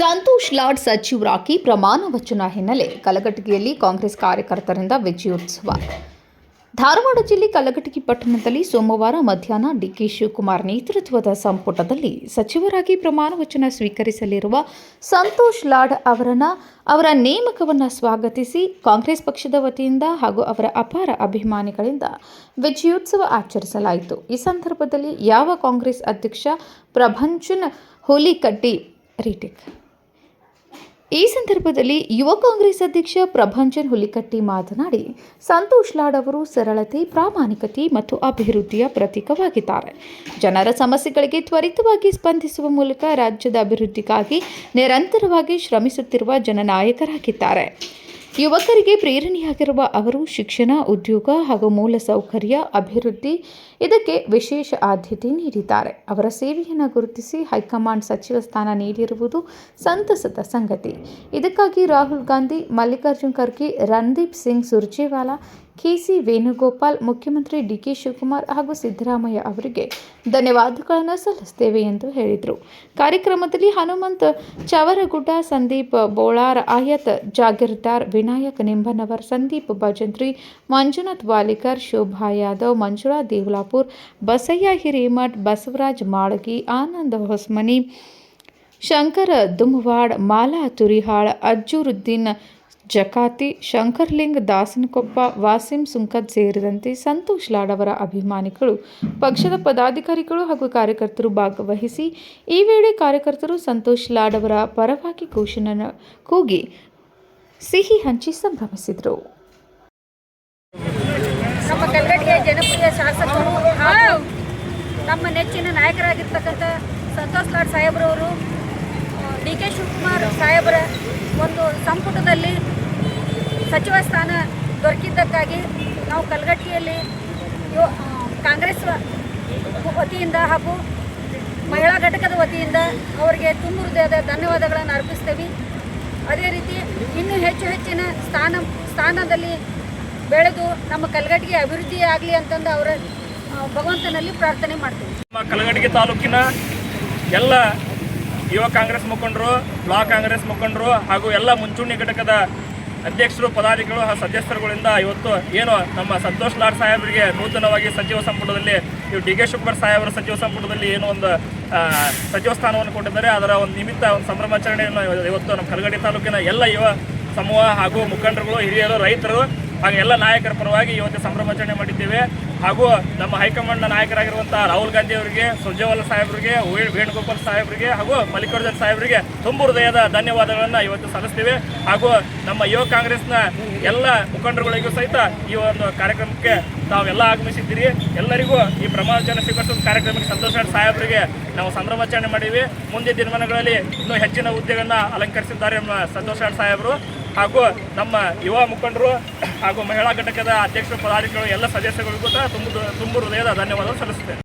ಸಂತೋಷ್ ಲಾಡ್ ಸಚಿವರಾಗಿ ಪ್ರಮಾಣ ವಚನ ಹಿನ್ನೆಲೆ ಕಲಘಟಗಿಯಲ್ಲಿ ಕಾಂಗ್ರೆಸ್ ಕಾರ್ಯಕರ್ತರಿಂದ ವಿಜಯೋತ್ಸವ. ಧಾರವಾಡ ಜಿಲ್ಲೆ ಕಲಘಟಗಿ ಪಟ್ಟಣದಲ್ಲಿ ಸೋಮವಾರ ಮಧ್ಯಾಹ್ನ ಡಿಕೆ ಶಿವಕುಮಾರ್ ನೇತೃತ್ವದ ಸಂಪುಟದಲ್ಲಿ ಸಚಿವರಾಗಿ ಪ್ರಮಾಣ ವಚನ ಸ್ವೀಕರಿಸಲಿರುವ ಸಂತೋಷ್ ಲಾಡ್ ಅವರ ನೇಮಕವನ್ನು ಸ್ವಾಗತಿಸಿ ಕಾಂಗ್ರೆಸ್ ಪಕ್ಷದ ವತಿಯಿಂದ ಹಾಗೂ ಅವರ ಅಪಾರ ಅಭಿಮಾನಿಗಳಿಂದ ವಿಜಯೋತ್ಸವ ಆಚರಿಸಲಾಯಿತು. ಈ ಸಂದರ್ಭದಲ್ಲಿ ಕಾಂಗ್ರೆಸ್ ಅಧ್ಯಕ್ಷ ಪ್ರಭಂಜನ್ ಹುಲಿಕಟ್ಟಿ ಯುವ ಕಾಂಗ್ರೆಸ್ ಅಧ್ಯಕ್ಷ ಪ್ರಭಂಜನ್ ಹುಲಿಕಟ್ಟಿ ಮಾತನಾಡಿ, ಸಂತೋಷ್ ಲಾಡ್ ಅವರು ಸರಳತೆ, ಪ್ರಾಮಾಣಿಕತೆ ಮತ್ತು ಅಭಿವೃದ್ಧಿಯ ಪ್ರತೀಕವಾಗಿದ್ದಾರೆ. ಜನರ ಸಮಸ್ಯೆಗಳಿಗೆ ತ್ವರಿತವಾಗಿ ಸ್ಪಂದಿಸುವ ಮೂಲಕ ರಾಜ್ಯದ ಅಭಿವೃದ್ಧಿಗಾಗಿ ನಿರಂತರವಾಗಿ ಶ್ರಮಿಸುತ್ತಿರುವ ಜನನಾಯಕರಾಗಿದ್ದಾರೆ. ಯುವಕರಿಗೆ ಪ್ರೇರಣೆಯಾಗಿರುವ ಅವರು ಶಿಕ್ಷಣ, ಉದ್ಯೋಗ ಹಾಗೂ ಮೂಲಸೌಕರ್ಯ ಅಭಿವೃದ್ಧಿ ಇದಕ್ಕೆ ವಿಶೇಷ ಆದ್ಯತೆ ನೀಡಿದ್ದಾರೆ. ಅವರ ಸೇವೆಯನ್ನು ಗುರುತಿಸಿ ಹೈಕಮಾಂಡ್ ಸಚಿವ ಸ್ಥಾನ ನೀಡಿರುವುದು ಸಂತಸದ ಸಂಗತಿ. ಇದಕ್ಕಾಗಿ ರಾಹುಲ್ ಗಾಂಧಿ, ಮಲ್ಲಿಕಾರ್ಜುನ್ ಖರ್ಗೆ, ರಣದೀಪ್ ಸಿಂಗ್ ಸುರ್ಜೇವಾಲಾ, ಕೆಸಿ ವೇಣುಗೋಪಾಲ್, ಮುಖ್ಯಮಂತ್ರಿ ಡಿಕೆ ಶಿವಕುಮಾರ್ ಹಾಗೂ ಸಿದ್ದರಾಮಯ್ಯ ಅವರಿಗೆ ಧನ್ಯವಾದಗಳನ್ನು ಸಲ್ಲಿಸುತ್ತೇವೆ ಎಂದು ಹೇಳಿದರು. ಕಾರ್ಯಕ್ರಮದಲ್ಲಿ ಹನುಮಂತ್ ಚವರಗುಡ್ಡ, ಸಂದೀಪ್ ಬೋಳಾರ್, ಆಯತ್ ಜಾಗೀರ್ದಾರ್, ವಿನಾಯಕ್ ನಿಂಬನವರ್, ಸಂದೀಪ್ ಭಜಂತ್ರಿ, ಮಂಜುನಾಥ್ ವಾಲಿಕರ್, ಶೋಭಾ ಯಾದವ್, ಮಂಜುಳಾ ದೇವಲಾಪುರ್, ಬಸಯ್ಯ ಹಿರೇಮಠ್, ಬಸವರಾಜ್ ಮಾಳಗಿ, ಆನಂದ್ ಹೊಸ್ಮನಿ, ಶಂಕರ ದುಮ್ವಾಡ್, ಮಾಲಾ ತುರಿಹಾಳ್, ಅಜ್ಜುರುದ್ದೀನ್ ಜಕಾತಿ, ಶಂಕರ್ಲಿಂಗ್ ದಾಸನಕೊಪ್ಪ, ವಾಸಿಂ ಸುಂಕದ್ ಸೇರಿದಂತೆ ಸಂತೋಷ್ ಲಾಡ್ ಅವರ ಅಭಿಮಾನಿಗಳು, ಪಕ್ಷದ ಪದಾಧಿಕಾರಿಗಳು ಹಾಗೂ ಕಾರ್ಯಕರ್ತರು ಭಾಗವಹಿಸಿ ಈ ವೇಳೆ ಕಾರ್ಯಕರ್ತರು ಸಂತೋಷ್ ಲಾಡ್ ಅವರ ಪರವಾಗಿ ಘೋಷಣೆ ಕೂಗಿ ಸಿಹಿ ಹಂಚಿ ಸಂಭ್ರಮಿಸಿದರು. ನಮ್ಮ ಕಲಘಟಗಿಯ ಜನಪ್ರಿಯ ಶಾಸಕರು ಹಾಗೂ ನಮ್ಮ ನೆಚ್ಚಿನ ನಾಯಕರಾಗಿರ್ತಕ್ಕಂಥ ಸಂತೋಷ್ ಲಾಡ್ ಸಾಹೇಬ್ರವರು ಡಿಕೆ ಶಿವಕುಮಾರ್ ಸಾಹೇಬರ ಒಂದು ಸಂಪುಟದಲ್ಲಿ ಸಚಿವ ಸ್ಥಾನ ದೊರಕಿದ್ದಕ್ಕಾಗಿ ನಾವು ಕಲಘಟಗಿಯಲ್ಲಿ ಕಾಂಗ್ರೆಸ್ ವತಿಯಿಂದ ಹಾಗೂ ಮಹಿಳಾ ಘಟಕದ ವತಿಯಿಂದ ಅವರಿಗೆ ತುಂಬ ಹೃದಯದ ಧನ್ಯವಾದಗಳನ್ನು ಅರ್ಪಿಸ್ತೇವೆ. ಅದೇ ರೀತಿ ಇನ್ನೂ ಹೆಚ್ಚಿನ ಸ್ಥಾನದಲ್ಲಿ ಬೆಳೆದು ನಮ್ಮ ಕಲಘಟಗಿ ಅಭಿವೃದ್ಧಿ ಆಗಲಿ ಅಂತಂದು ಅವರ ಭಗವಂತನಲ್ಲಿ ಪ್ರಾರ್ಥನೆ ಮಾಡ್ತೀವಿ. ನಮ್ಮ ಕಲಘಟಗಿ ತಾಲೂಕಿನ ಎಲ್ಲ ಯುವ ಕಾಂಗ್ರೆಸ್ ಮುಖಂಡರು, ಬ್ಲಾಕ್ ಕಾಂಗ್ರೆಸ್ ಮುಖಂಡರು ಹಾಗೂ ಎಲ್ಲ ಮುಂಚೂಣಿ ಘಟಕದ ಅಧ್ಯಕ್ಷರು, ಪದಾಧಿಕಾರಿಗಳು ಹಾಗೂ ಸದಸ್ಯರುಗಳಿಂದ ಇವತ್ತು ಏನು ನಮ್ಮ ಸಂತೋಷ್ ಲಾಡ್ ಸಾಹೇಬರಿಗೆ ನೂತನವಾಗಿ ಸಚಿವ ಸಂಪುಟದಲ್ಲಿ ಡಿ ಕೆ ಶಿವಕುಮಾರ್ ಸಾಹೇಬರ ಸಚಿವ ಸಂಪುಟದಲ್ಲಿ ಏನು ಒಂದು ಸಚಿವ ಸ್ಥಾನವನ್ನು ಕೊಟ್ಟಿದ್ದಾರೆ. ಅದರ ಒಂದು ನಿಮಿತ್ತ ಒಂದು ಸಂಭ್ರಮಾಚರಣೆಯನ್ನು ಇವತ್ತು ನಮ್ಮ ಕಲಘಟಗಿ ತಾಲೂಕಿನ ಎಲ್ಲ ಯುವ ಸಮೂಹ ಹಾಗೂ ಮುಖಂಡರುಗಳು, ಹಿರಿಯರು, ರೈತರು ಹಾಗೂ ಎಲ್ಲ ನಾಯಕರ ಪರವಾಗಿ ಇವತ್ತು ಸಂಭ್ರಮಾಚರಣೆ ಮಾಡಿದ್ದೇವೆ. ಹಾಗೂ ನಮ್ಮ ಹೈಕಮಾಂಡ್ನ ನಾಯಕರಾಗಿರುವಂಥ ರಾಹುಲ್ ಗಾಂಧಿ ಅವರಿಗೆ, ಸುರ್ಜೇವಾಲಾ ಸಾಹೇಬರಿಗೆ, ವೇಣುಗೋಪಾಲ್ ಸಾಹೇಬರಿಗೆ ಹಾಗೂ ಮಲ್ಲಿಕಾರ್ಜುನ್ ಸಾಹೇಬರಿಗೆ ತುಂಬ ಹೃದಯದ ಧನ್ಯವಾದಗಳನ್ನು ಇವತ್ತು ಸಲ್ಲಿಸ್ತೀವಿ. ಹಾಗೂ ನಮ್ಮ ಯುವ ಕಾಂಗ್ರೆಸ್ನ ಎಲ್ಲ ಮುಖಂಡರುಗಳಿಗೂ ಸಹಿತ ಈ ಒಂದು ಕಾರ್ಯಕ್ರಮಕ್ಕೆ ತಾವೆಲ್ಲ ಆಗಮಿಸಿದ್ದೀರಿ. ಎಲ್ಲರಿಗೂ ಈ ಪ್ರಮಾಣ ವಚನ ಸ್ವೀಕರಿಸುವ ಕಾರ್ಯಕ್ರಮಕ್ಕೆ ಸಂತೋಷ್ ಲಾಡ್ ಸಾಹೇಬರಿಗೆ ನಾವು ಸಂಭ್ರಮಾಚರಣೆ ಮಾಡಿದ್ವಿ. ಮುಂದೆ ದಿನಮಾನಗಳಲ್ಲಿ ಇನ್ನೂ ಹೆಚ್ಚಿನ ಹುದ್ದೆಗಳನ್ನು ಅಲಂಕರಿಸಿದ್ದಾರೆ ನಮ್ಮ ಸಂತೋಷ್ ಲಾಡ್ ಸಾಹೇಬರು. ಹಾಗೂ ನಮ್ಮ ಯುವ ಮುಖಂಡರು ಹಾಗೂ ಮಹಿಳಾ ಘಟಕದ ಅಧ್ಯಕ್ಷರು, ಪದಾಧಿಕಾರಿಗಳು, ಎಲ್ಲ ಸದಸ್ಯರಿಗೂ ತುಂಬ ಹೃದಯದ ಧನ್ಯವಾದ ಸಲ್ಲಿಸುತ್ತೇನೆ.